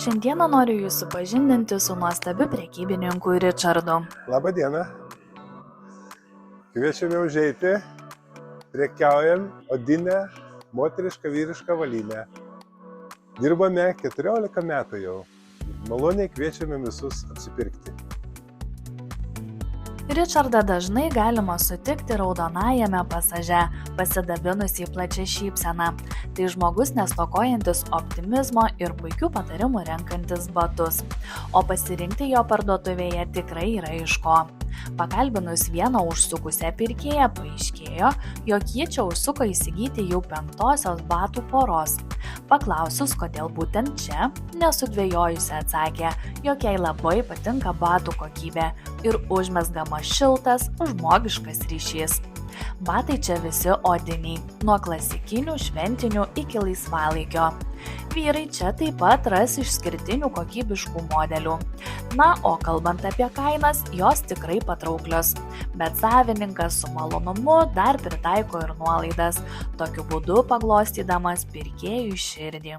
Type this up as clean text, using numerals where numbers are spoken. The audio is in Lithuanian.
Šiandieną noriu Jūs supažindinti su nuostabiu prekybininku Richardu. Labą dieną. Kviečiame užeiti. Prekiaujam odinę, moterišką, vyrišką avalynę. Dirbame 14 metų jau. Maloniai kviečiame visus apsipirkti. Richardą dažnai galima sutikti raudonajame pasaže, pasidabinus į plačią šypseną. Tai žmogus nestokojantis optimizmo ir puikių patarimų renkantis batus. O pasirinkti jo parduotuvėje tikrai yra iš ko. Pakalbinus vieną užsukusią pirkėją, paaiškėjo, jog ji čia užsuko įsigyti jau 5 batų poros. Paklausus, kodėl būtent čia, nesudvejojusi atsakė, jog jai labai patinka batų kokybė ir užmezgamas šiltas, žmogiškas ryšys. Batai čia visi odiniai, nuo klasikinių šventinių iki laisvalaikio. Vyrai čia taip pat ras išskirtinių kokybiškų modelių. Na, o kalbant apie kainas, jos tikrai patrauklios. Bet savininkas su malonumu dar pritaiko ir nuolaidas, tokiu būdu paglostydamas pirkėjui širdį.